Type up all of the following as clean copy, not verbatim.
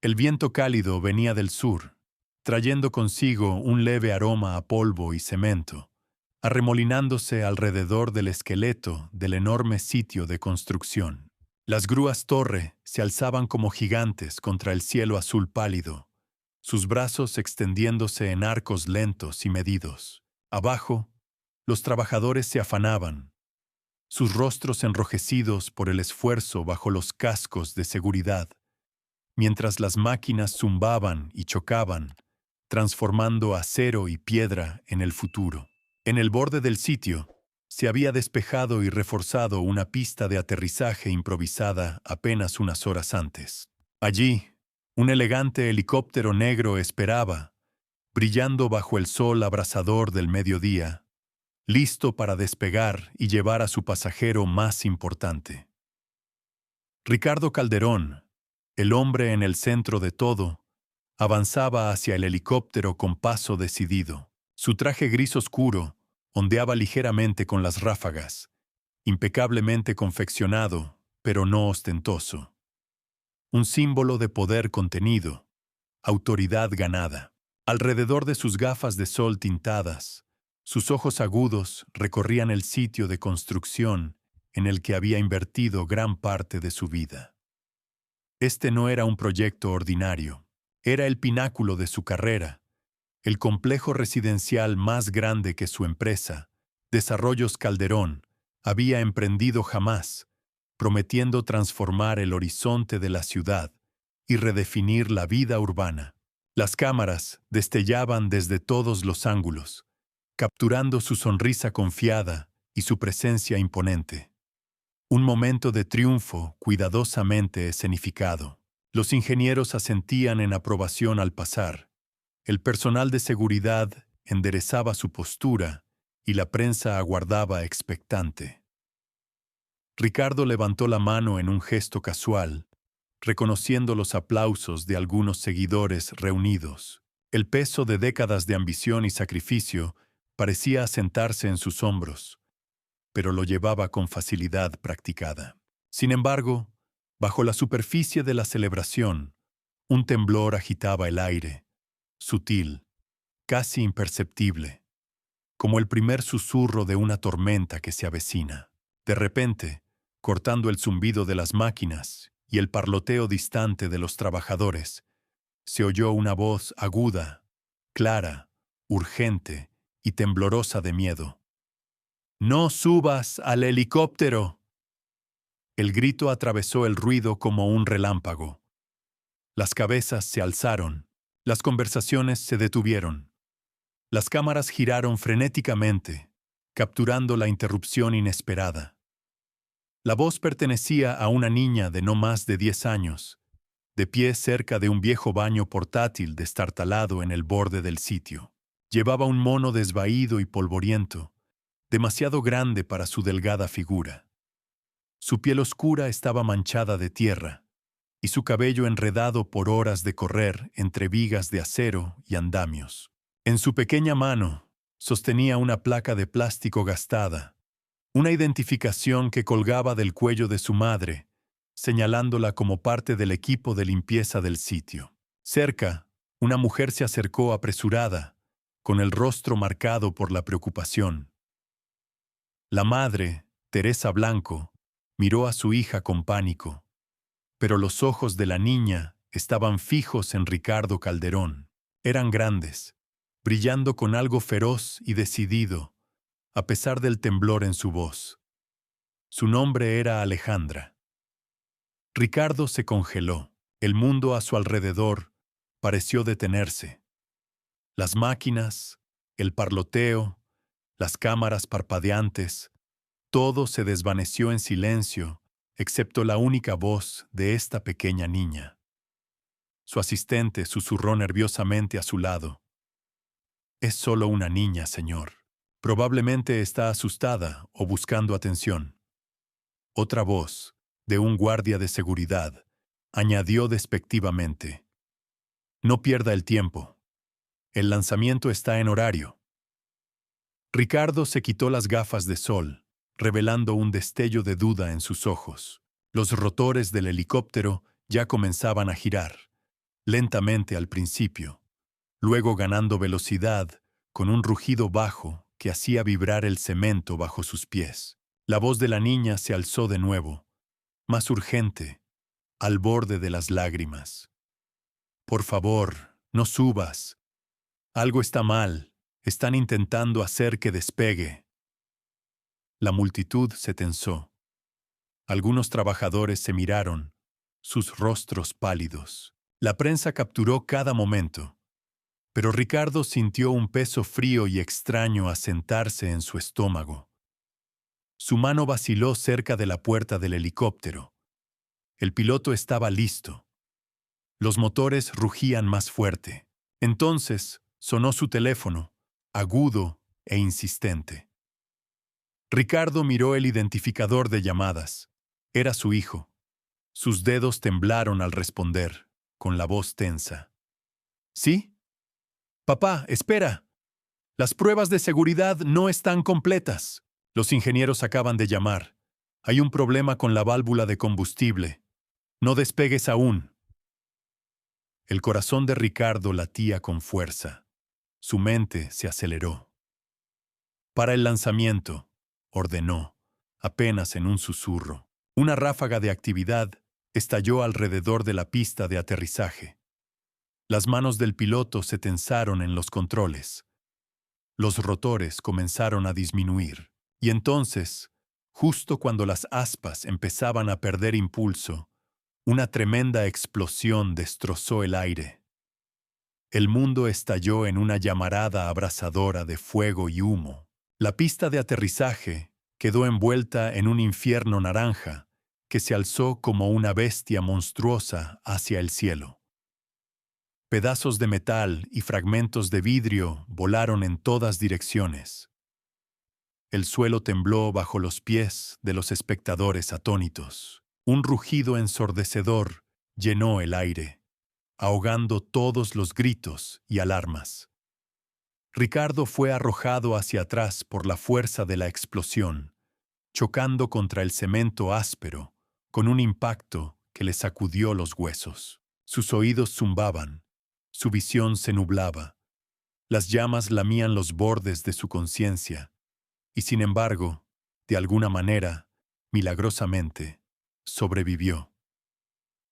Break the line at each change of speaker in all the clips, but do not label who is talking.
El viento cálido venía del sur, trayendo consigo un leve aroma a polvo y cemento, arremolinándose alrededor del esqueleto del enorme sitio de construcción. Las grúas torre se alzaban como gigantes contra el cielo azul pálido, sus brazos extendiéndose en arcos lentos y medidos. Abajo, los trabajadores se afanaban, sus rostros enrojecidos por el esfuerzo bajo los cascos de seguridad, mientras las máquinas zumbaban y chocaban, transformando acero y piedra en el futuro. En el borde del sitio, se había despejado y reforzado una pista de aterrizaje improvisada apenas unas horas antes. Allí, un elegante helicóptero negro esperaba, brillando bajo el sol abrasador del mediodía, listo para despegar y llevar a su pasajero más importante. Ricardo Calderón, el hombre en el centro de todo, avanzaba hacia el helicóptero con paso decidido. Su traje gris oscuro ondeaba ligeramente con las ráfagas, impecablemente confeccionado, pero no ostentoso. Un símbolo de poder contenido, autoridad ganada. Alrededor de sus gafas de sol tintadas, sus ojos agudos recorrían el sitio de construcción en el que había invertido gran parte de su vida. Este no era un proyecto ordinario, era el pináculo de su carrera, el complejo residencial más grande que su empresa, Desarrollos Calderón, había emprendido jamás, prometiendo transformar el horizonte de la ciudad y redefinir la vida urbana. Las cámaras destellaban desde todos los ángulos, capturando su sonrisa confiada y su presencia imponente. Un momento de triunfo cuidadosamente escenificado. Los ingenieros asentían en aprobación al pasar. El personal de seguridad enderezaba su postura y la prensa aguardaba expectante. Ricardo levantó la mano en un gesto casual, reconociendo los aplausos de algunos seguidores reunidos. El peso de décadas de ambición y sacrificio parecía asentarse en sus hombros, pero lo llevaba con facilidad practicada. Sin embargo, bajo la superficie de la celebración, un temblor agitaba el aire, sutil, casi imperceptible, como el primer susurro de una tormenta que se avecina. De repente, cortando el zumbido de las máquinas y el parloteo distante de los trabajadores, se oyó una voz aguda, clara, urgente y temblorosa de miedo. «¡No subas al helicóptero!». El grito atravesó el ruido como un relámpago. Las cabezas se alzaron, las conversaciones se detuvieron. Las cámaras giraron frenéticamente, capturando la interrupción inesperada. La voz pertenecía a una niña de no más de 10 años, de pie cerca de un viejo baño portátil destartalado en el borde del sitio. Llevaba un mono desvaído y polvoriento, demasiado grande para su delgada figura. Su piel oscura estaba manchada de tierra, y su cabello enredado por horas de correr entre vigas de acero y andamios. En su pequeña mano sostenía una placa de plástico gastada, una identificación que colgaba del cuello de su madre, señalándola como parte del equipo de limpieza del sitio. Cerca, una mujer se acercó apresurada, con el rostro marcado por la preocupación. La madre, Teresa Blanco, miró a su hija con pánico, pero los ojos de la niña estaban fijos en Ricardo Calderón. Eran grandes, brillando con algo feroz y decidido, a pesar del temblor en su voz. Su nombre era Alejandra. Ricardo se congeló. El mundo a su alrededor pareció detenerse. Las máquinas, el parloteo, las cámaras parpadeantes, todo se desvaneció en silencio, excepto la única voz de esta pequeña niña. Su asistente susurró nerviosamente a su lado. «Es solo una niña, señor. Probablemente está asustada o buscando atención». Otra voz, de un guardia de seguridad, añadió despectivamente: «No pierda el tiempo. El lanzamiento está en horario». Ricardo se quitó las gafas de sol, revelando un destello de duda en sus ojos. Los rotores del helicóptero ya comenzaban a girar, lentamente al principio, luego ganando velocidad con un rugido bajo que hacía vibrar el cemento bajo sus pies. La voz de la niña se alzó de nuevo, más urgente, al borde de las lágrimas. Por favor, no subas. Algo está mal. Están intentando hacer que despegue. La multitud se tensó. Algunos trabajadores se miraron, sus rostros pálidos. La prensa capturó cada momento, pero Ricardo sintió un peso frío y extraño asentarse en su estómago. Su mano vaciló cerca de la puerta del helicóptero. El piloto estaba listo. Los motores rugían más fuerte. Entonces sonó su teléfono, agudo e insistente. Ricardo miró el identificador de llamadas. Era su hijo. Sus dedos temblaron al responder, con la voz tensa. ¿Sí? Papá, espera. Las pruebas de seguridad no están completas. Los ingenieros acaban de llamar. Hay un problema con la válvula de combustible. No despegues aún. El corazón de Ricardo latía con fuerza. Su mente se aceleró. Para el lanzamiento, ordenó, apenas en un susurro. Una ráfaga de actividad estalló alrededor de la pista de aterrizaje. Las manos del piloto se tensaron en los controles. Los rotores comenzaron a disminuir. Y entonces, justo cuando las aspas empezaban a perder impulso, una tremenda explosión destrozó el aire. El mundo estalló en una llamarada abrasadora de fuego y humo. La pista de aterrizaje quedó envuelta en un infierno naranja que se alzó como una bestia monstruosa hacia el cielo. Pedazos de metal y fragmentos de vidrio volaron en todas direcciones. El suelo tembló bajo los pies de los espectadores atónitos. Un rugido ensordecedor llenó el aire, ahogando todos los gritos y alarmas. Ricardo fue arrojado hacia atrás por la fuerza de la explosión, chocando contra el cemento áspero, con un impacto que le sacudió los huesos. Sus oídos zumbaban, su visión se nublaba, las llamas lamían los bordes de su conciencia, y sin embargo, de alguna manera, milagrosamente, sobrevivió.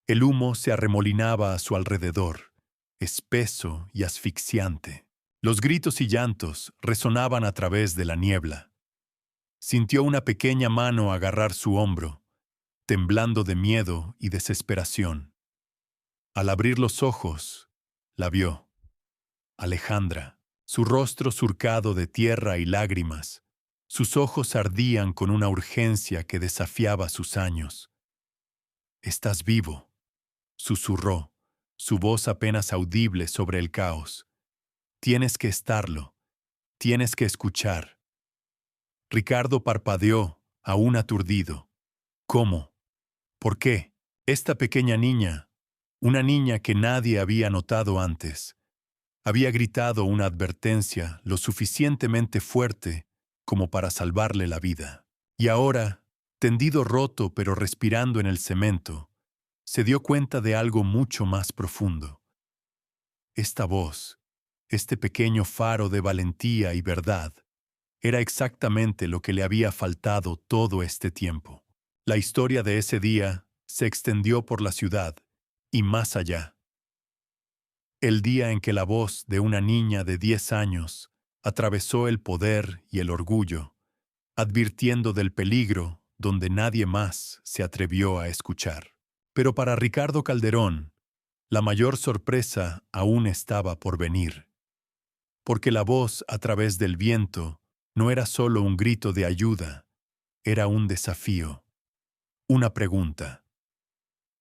El humo se arremolinaba a su alrededor, espeso y asfixiante. Los gritos y llantos resonaban a través de la niebla. Sintió una pequeña mano agarrar su hombro, temblando de miedo y desesperación. Al abrir los ojos, la vio. Alejandra, su rostro surcado de tierra y lágrimas, sus ojos ardían con una urgencia que desafiaba sus años. «Estás vivo», susurró, su voz apenas audible sobre el caos. «Tienes que estarlo. Tienes que escuchar». Ricardo parpadeó, aún aturdido. ¿Cómo? ¿Por qué? Esta pequeña niña, una niña que nadie había notado antes, había gritado una advertencia lo suficientemente fuerte como para salvarle la vida. Y ahora, tendido roto pero respirando en el cemento, se dio cuenta de algo mucho más profundo. Esta voz, este pequeño faro de valentía y verdad, era exactamente lo que le había faltado todo este tiempo. La historia de ese día se extendió por la ciudad y más allá. El día en que la voz de una niña de 10 años atravesó el poder y el orgullo, advirtiendo del peligro donde nadie más se atrevió a escuchar. Pero para Ricardo Calderón, la mayor sorpresa aún estaba por venir, porque la voz a través del viento no era solo un grito de ayuda, era un desafío, una pregunta.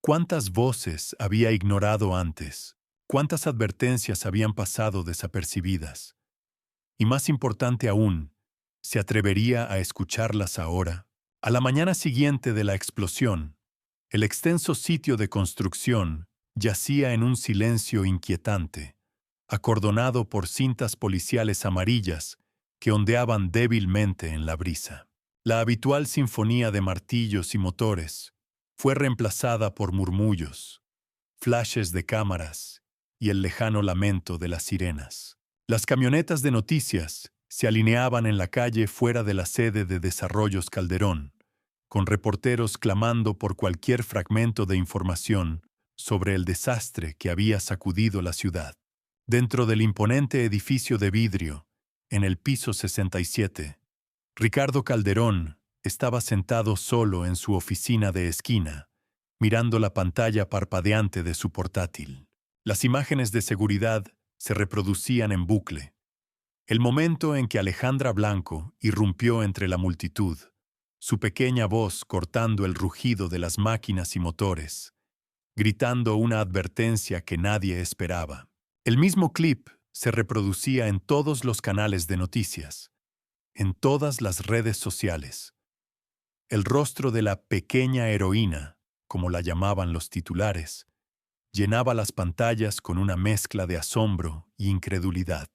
¿Cuántas voces había ignorado antes? ¿Cuántas advertencias habían pasado desapercibidas? Y más importante aún, ¿se atrevería a escucharlas ahora? A la mañana siguiente de la explosión, el extenso sitio de construcción yacía en un silencio inquietante, acordonado por cintas policiales amarillas que ondeaban débilmente en la brisa. La habitual sinfonía de martillos y motores fue reemplazada por murmullos, flashes de cámaras y el lejano lamento de las sirenas. Las camionetas de noticias se alineaban en la calle fuera de la sede de Desarrollos Calderón, con reporteros clamando por cualquier fragmento de información sobre el desastre que había sacudido la ciudad. Dentro del imponente edificio de vidrio, en el piso 67, Ricardo Calderón estaba sentado solo en su oficina de esquina, mirando la pantalla parpadeante de su portátil. Las imágenes de seguridad se reproducían en bucle. El momento en que Alejandra Blanco irrumpió entre la multitud, su pequeña voz cortando el rugido de las máquinas y motores, gritando una advertencia que nadie esperaba. El mismo clip se reproducía en todos los canales de noticias, en todas las redes sociales. El rostro de la pequeña heroína, como la llamaban los titulares, llenaba las pantallas con una mezcla de asombro y incredulidad.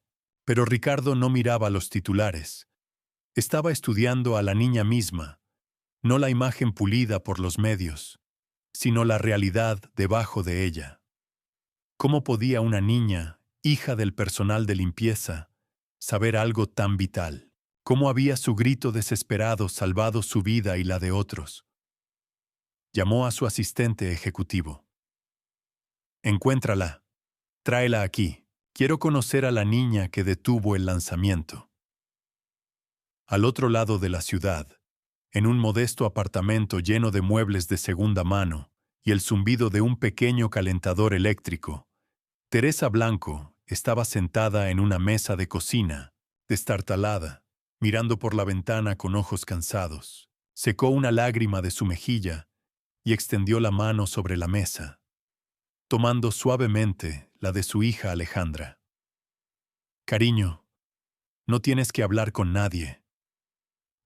Pero Ricardo no miraba los titulares. Estaba estudiando a la niña misma, no la imagen pulida por los medios, sino la realidad debajo de ella. ¿Cómo podía una niña, hija del personal de limpieza, saber algo tan vital? ¿Cómo había su grito desesperado salvado su vida y la de otros? Llamó a su asistente ejecutivo. Encuéntrala. Tráela aquí. Quiero conocer a la niña que detuvo el lanzamiento. Al otro lado de la ciudad, en un modesto apartamento lleno de muebles de segunda mano y el zumbido de un pequeño calentador eléctrico, Teresa Blanco estaba sentada en una mesa de cocina, destartalada, mirando por la ventana con ojos cansados. Secó una lágrima de su mejilla y extendió la mano sobre la mesa, tomando suavemente la de su hija Alejandra. «Cariño, no tienes que hablar con nadie»,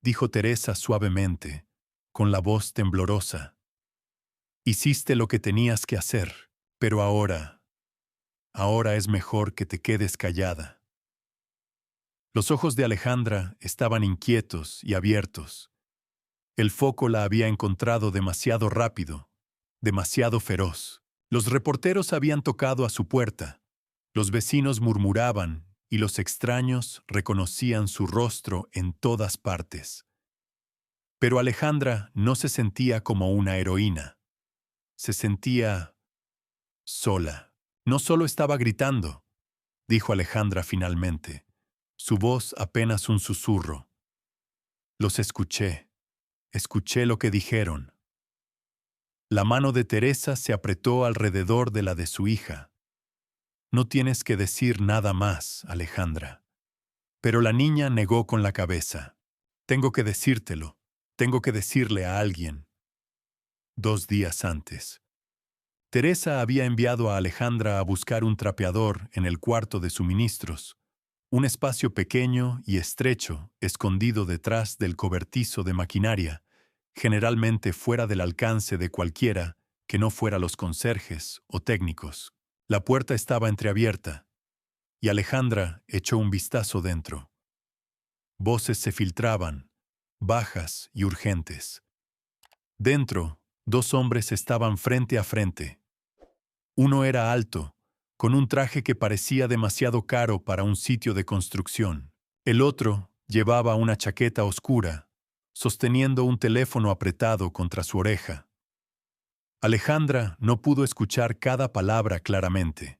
dijo Teresa suavemente, con la voz temblorosa. «Hiciste lo que tenías que hacer, pero ahora es mejor que te quedes callada». Los ojos de Alejandra estaban inquietos y abiertos. El foco la había encontrado demasiado rápido, demasiado feroz. Los reporteros habían tocado a su puerta. Los vecinos murmuraban y los extraños reconocían su rostro en todas partes. Pero Alejandra no se sentía como una heroína. Se sentía sola. No solo estaba gritando, dijo Alejandra finalmente, su voz apenas un susurro. Los escuché lo que dijeron. La mano de Teresa se apretó alrededor de la de su hija. No tienes que decir nada más, Alejandra. Pero la niña negó con la cabeza. Tengo que decírtelo. Tengo que decirle a alguien. 2 días antes, Teresa había enviado a Alejandra a buscar un trapeador en el cuarto de suministros, un espacio pequeño y estrecho escondido detrás del cobertizo de maquinaria, generalmente fuera del alcance de cualquiera que no fuera los conserjes o técnicos. La puerta estaba entreabierta, y Alejandra echó un vistazo dentro. Voces se filtraban, bajas y urgentes. Dentro, 2 hombres estaban frente a frente. Uno era alto, con un traje que parecía demasiado caro para un sitio de construcción. El otro llevaba una chaqueta oscura, sosteniendo un teléfono apretado contra su oreja. Alejandra no pudo escuchar cada palabra claramente,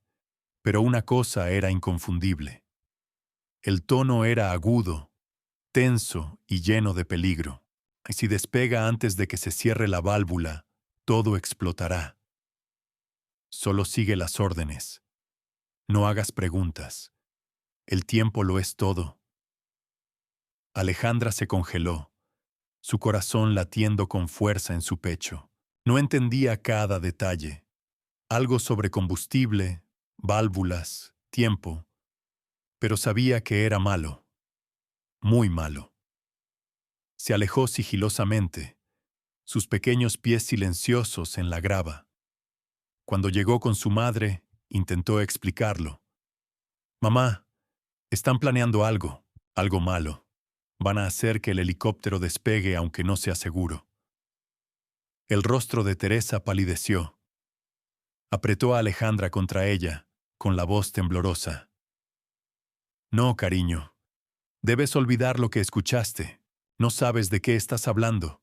pero una cosa era inconfundible. El tono era agudo, tenso y lleno de peligro. Y si despega antes de que se cierre la válvula, todo explotará. Solo sigue las órdenes. No hagas preguntas. El tiempo lo es todo. Alejandra se congeló, su corazón latiendo con fuerza en su pecho. No entendía cada detalle. Algo sobre combustible, válvulas, tiempo, pero sabía que era malo, muy malo. Se alejó sigilosamente, sus pequeños pies silenciosos en la grava. Cuando llegó con su madre, intentó explicarlo. «Mamá, están planeando algo malo. Van a hacer que el helicóptero despegue aunque no sea seguro». El rostro de Teresa palideció. Apretó a Alejandra contra ella, con la voz temblorosa. No, cariño. Debes olvidar lo que escuchaste. No sabes de qué estás hablando.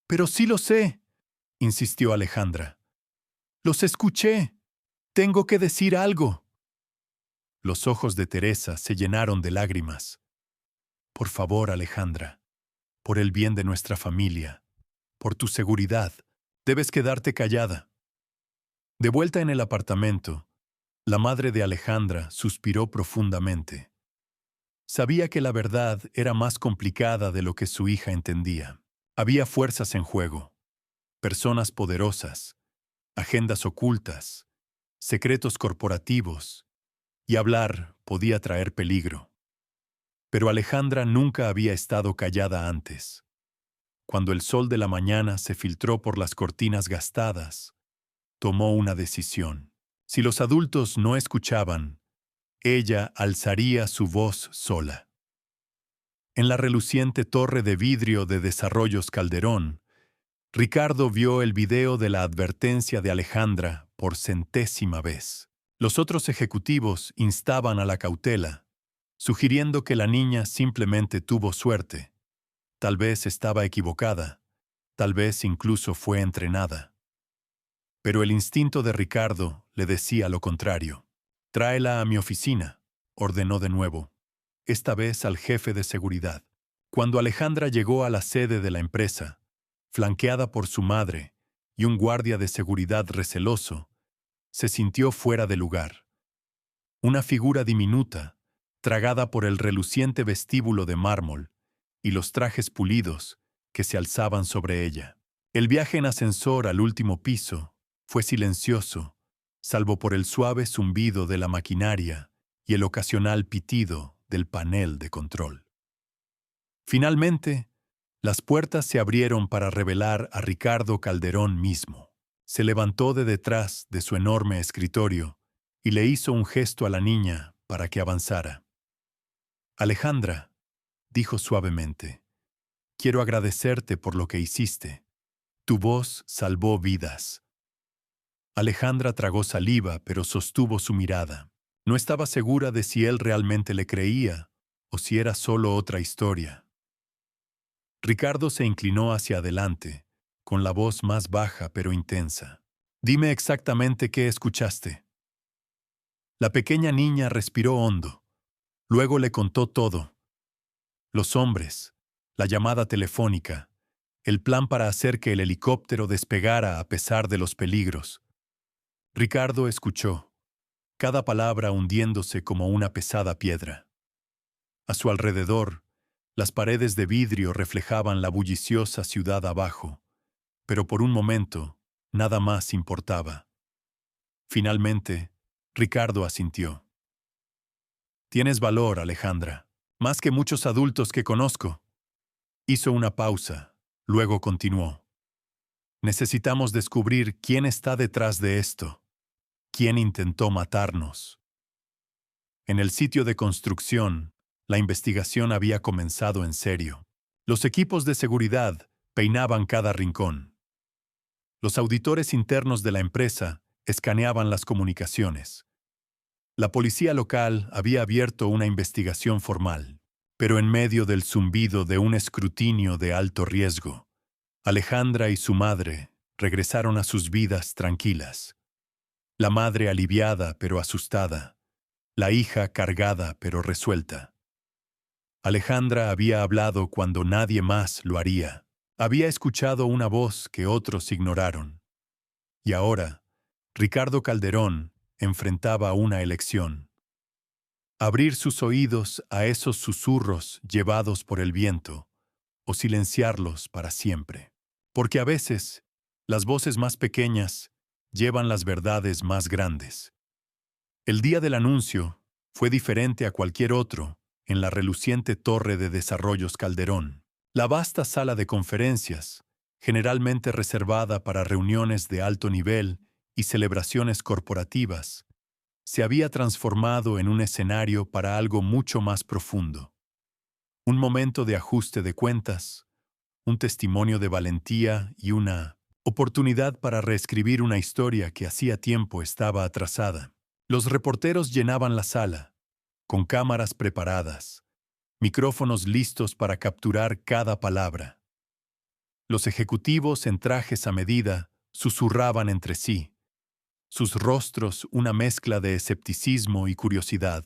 Pero sí lo sé, insistió Alejandra. Los escuché. Tengo que decir algo. Los ojos de Teresa se llenaron de lágrimas. Por favor, Alejandra, por el bien de nuestra familia, por tu seguridad, debes quedarte callada. De vuelta en el apartamento, la madre de Alejandra suspiró profundamente. Sabía que la verdad era más complicada de lo que su hija entendía. Había fuerzas en juego, personas poderosas, agendas ocultas, secretos corporativos, y hablar podía traer peligro. Pero Alejandra nunca había estado callada antes. Cuando el sol de la mañana se filtró por las cortinas gastadas, tomó una decisión. Si los adultos no escuchaban, ella alzaría su voz sola. En la reluciente torre de vidrio de Desarrollos Calderón, Ricardo vio el video de la advertencia de Alejandra por 100ª vez. Los otros ejecutivos instaban a la cautela, sugiriendo que la niña simplemente tuvo suerte. Tal vez estaba equivocada, tal vez incluso fue entrenada. Pero el instinto de Ricardo le decía lo contrario. «Tráela a mi oficina», ordenó de nuevo, esta vez al jefe de seguridad. Cuando Alejandra llegó a la sede de la empresa, flanqueada por su madre y un guardia de seguridad receloso, se sintió fuera de lugar. Una figura diminuta, tragada por el reluciente vestíbulo de mármol y los trajes pulidos que se alzaban sobre ella. El viaje en ascensor al último piso fue silencioso, salvo por el suave zumbido de la maquinaria y el ocasional pitido del panel de control. Finalmente, las puertas se abrieron para revelar a Ricardo Calderón mismo. Se levantó de detrás de su enorme escritorio y le hizo un gesto a la niña para que avanzara. «Alejandra», dijo suavemente, «quiero agradecerte por lo que hiciste. Tu voz salvó vidas». Alejandra tragó saliva, pero sostuvo su mirada. No estaba segura de si él realmente le creía o si era solo otra historia. Ricardo se inclinó hacia adelante, con la voz más baja pero intensa. «Dime exactamente qué escuchaste». La pequeña niña respiró hondo. Luego le contó todo. Los hombres, la llamada telefónica, el plan para hacer que el helicóptero despegara a pesar de los peligros. Ricardo escuchó, cada palabra hundiéndose como una pesada piedra. A su alrededor, las paredes de vidrio reflejaban la bulliciosa ciudad abajo, pero por un momento, nada más importaba. Finalmente, Ricardo asintió. «Tienes valor, Alejandra, más que muchos adultos que conozco». Hizo una pausa, luego continuó. «Necesitamos descubrir quién está detrás de esto, quién intentó matarnos». En el sitio de construcción, la investigación había comenzado en serio. Los equipos de seguridad peinaban cada rincón. Los auditores internos de la empresa escaneaban las comunicaciones. La policía local había abierto una investigación formal, pero en medio del zumbido de un escrutinio de alto riesgo, Alejandra y su madre regresaron a sus vidas tranquilas. La madre aliviada pero asustada, la hija cargada pero resuelta. Alejandra había hablado cuando nadie más lo haría. Había escuchado una voz que otros ignoraron. Y ahora, Ricardo Calderón enfrentaba una elección. Abrir sus oídos a esos susurros llevados por el viento o silenciarlos para siempre. Porque a veces, las voces más pequeñas llevan las verdades más grandes. El día del anuncio fue diferente a cualquier otro en la reluciente torre de Desarrollos Calderón. La vasta sala de conferencias, generalmente reservada para reuniones de alto nivel y celebraciones corporativas, se había transformado en un escenario para algo mucho más profundo. Un momento de ajuste de cuentas, un testimonio de valentía y una oportunidad para reescribir una historia que hacía tiempo estaba atrasada. Los reporteros llenaban la sala, con cámaras preparadas, micrófonos listos para capturar cada palabra. Los ejecutivos en trajes a medida susurraban entre sí, sus rostros una mezcla de escepticismo y curiosidad.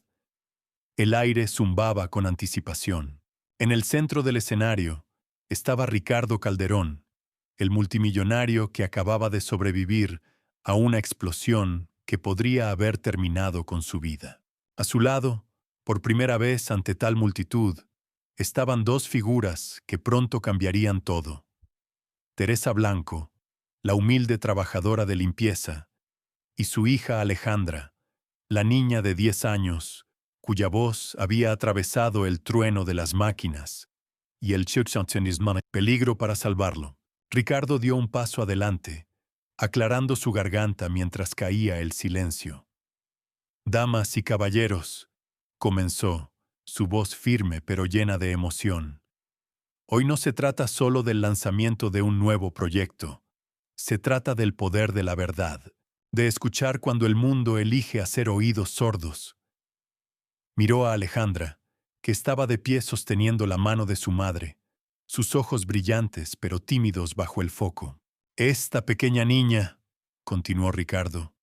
El aire zumbaba con anticipación. En el centro del escenario estaba Ricardo Calderón, el multimillonario que acababa de sobrevivir a una explosión que podría haber terminado con su vida. A su lado, por primera vez ante tal multitud, estaban dos figuras que pronto cambiarían todo. Teresa Blanco, la humilde trabajadora de limpieza, y su hija Alejandra, la niña de 10 años, cuya voz había atravesado el trueno de las máquinas y el peligro para salvarlo. Ricardo dio un paso adelante, aclarando su garganta mientras caía el silencio. «Damas y caballeros», comenzó, su voz firme pero llena de emoción. «Hoy no se trata solo del lanzamiento de un nuevo proyecto. Se trata del poder de la verdad, de escuchar cuando el mundo elige hacer oídos sordos». Miró a Alejandra, que estaba de pie sosteniendo la mano de su madre, sus ojos brillantes pero tímidos bajo el foco. «Esta pequeña niña», continuó Ricardo,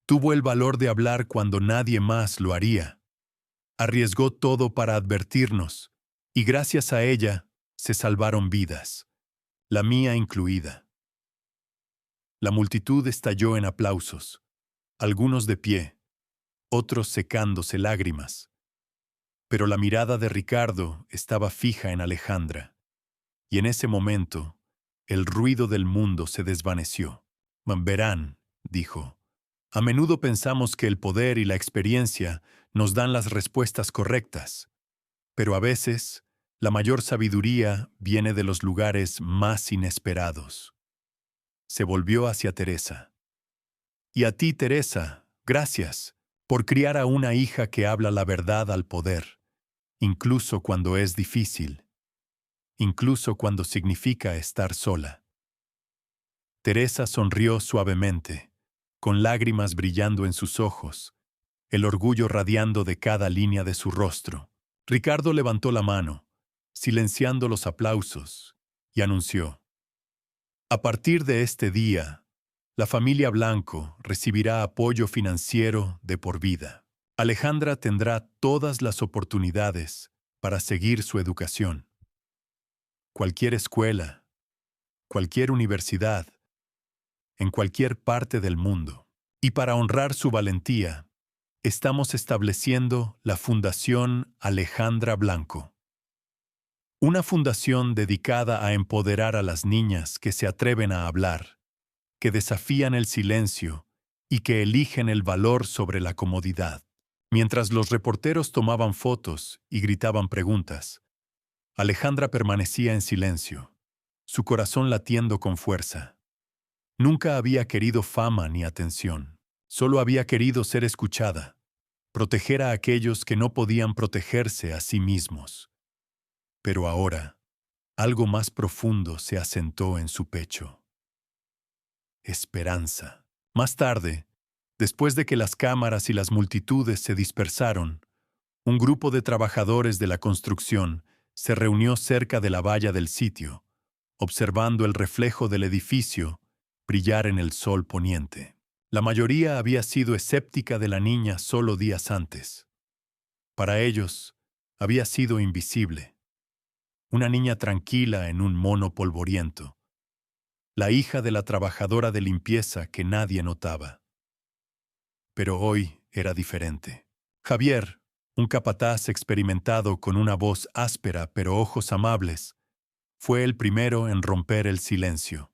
«tuvo el valor de hablar cuando nadie más lo haría. Arriesgó todo para advertirnos, y gracias a ella se salvaron vidas, la mía incluida». La multitud estalló en aplausos, algunos de pie, otros secándose lágrimas. Pero la mirada de Ricardo estaba fija en Alejandra, y en ese momento el ruido del mundo se desvaneció. «Verán», dijo, «a menudo pensamos que el poder y la experiencia nos dan las respuestas correctas, pero a veces la mayor sabiduría viene de los lugares más inesperados». Se volvió hacia Teresa. «Y a ti, Teresa, gracias por criar a una hija que habla la verdad al poder, incluso cuando es difícil, incluso cuando significa estar sola». Teresa sonrió suavemente, con lágrimas brillando en sus ojos, el orgullo radiando de cada línea de su rostro. Ricardo levantó la mano, silenciando los aplausos, y anunció: «A partir de este día, la familia Blanco recibirá apoyo financiero de por vida. Alejandra tendrá todas las oportunidades para seguir su educación. Cualquier escuela, cualquier universidad, en cualquier parte del mundo. Y para honrar su valentía, estamos estableciendo la Fundación Alejandra Blanco. Una fundación dedicada a empoderar a las niñas que se atreven a hablar, que desafían el silencio y que eligen el valor sobre la comodidad». Mientras los reporteros tomaban fotos y gritaban preguntas, Alejandra permanecía en silencio, su corazón latiendo con fuerza. Nunca había querido fama ni atención, solo había querido ser escuchada, proteger a aquellos que no podían protegerse a sí mismos. Pero ahora, algo más profundo se asentó en su pecho. Esperanza. Más tarde, después de que las cámaras y las multitudes se dispersaron, un grupo de trabajadores de la construcción se reunió cerca de la valla del sitio, observando el reflejo del edificio brillar en el sol poniente. La mayoría había sido escéptica de la niña solo días antes. Para ellos, había sido invisible. Una niña tranquila en un mono polvoriento. La hija de la trabajadora de limpieza que nadie notaba. Pero hoy era diferente. Javier, un capataz experimentado con una voz áspera pero ojos amables, fue el primero en romper el silencio.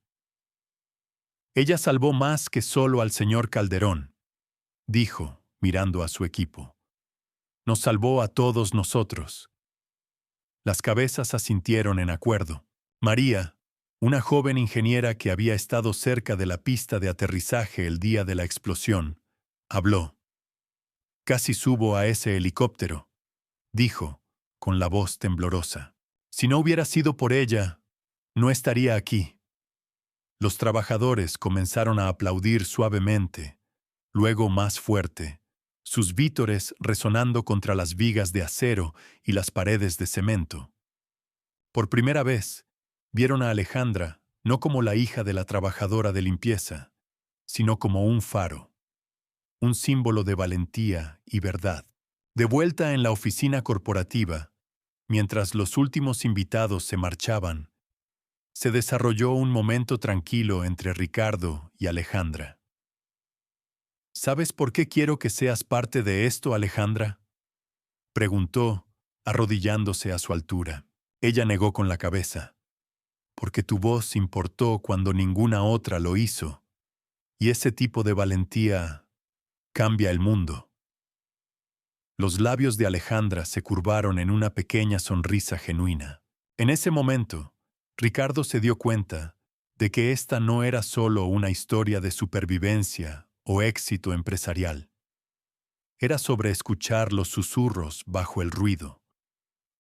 «Ella salvó más que solo al señor Calderón», dijo, mirando a su equipo. «Nos salvó a todos nosotros». Las cabezas asintieron en acuerdo. María, una joven ingeniera que había estado cerca de la pista de aterrizaje el día de la explosión, habló. «Casi subo a ese helicóptero», dijo, con la voz temblorosa. «Si no hubiera sido por ella, no estaría aquí». Los trabajadores comenzaron a aplaudir suavemente, luego más fuerte, sus vítores resonando contra las vigas de acero y las paredes de cemento. Por primera vez, vieron a Alejandra no como la hija de la trabajadora de limpieza, sino como un faro, un símbolo de valentía y verdad. De vuelta en la oficina corporativa, mientras los últimos invitados se marchaban, se desarrolló un momento tranquilo entre Ricardo y Alejandra. ¿Sabes por qué quiero que seas parte de esto, Alejandra?, preguntó, arrodillándose a su altura. Ella negó con la cabeza. Porque tu voz importó cuando ninguna otra lo hizo, y ese tipo de valentía cambia el mundo. Los labios de Alejandra se curvaron en una pequeña sonrisa genuina. En ese momento, Ricardo se dio cuenta de que esta no era solo una historia de supervivencia o éxito empresarial. Era sobre escuchar los susurros bajo el ruido,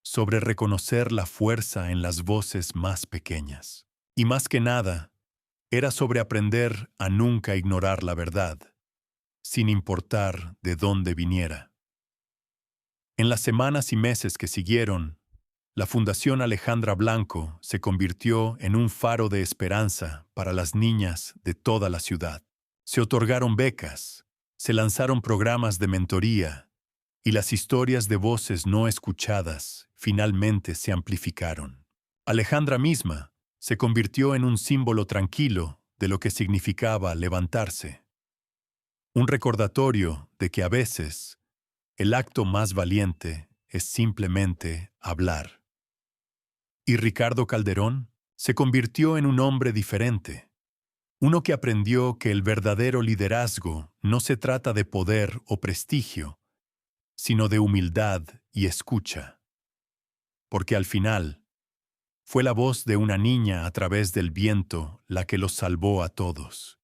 sobre reconocer la fuerza en las voces más pequeñas. Y más que nada, era sobre aprender a nunca ignorar la verdad, sin importar de dónde viniera. En las semanas y meses que siguieron, la Fundación Alejandra Blanco se convirtió en un faro de esperanza para las niñas de toda la ciudad. Se otorgaron becas, se lanzaron programas de mentoría y las historias de voces no escuchadas finalmente se amplificaron. Alejandra misma se convirtió en un símbolo tranquilo de lo que significaba levantarse. Un recordatorio de que a veces el acto más valiente es simplemente hablar. Y Ricardo Calderón se convirtió en un hombre diferente, uno que aprendió que el verdadero liderazgo no se trata de poder o prestigio, sino de humildad y escucha. Porque al final, fue la voz de una niña a través del viento la que los salvó a todos.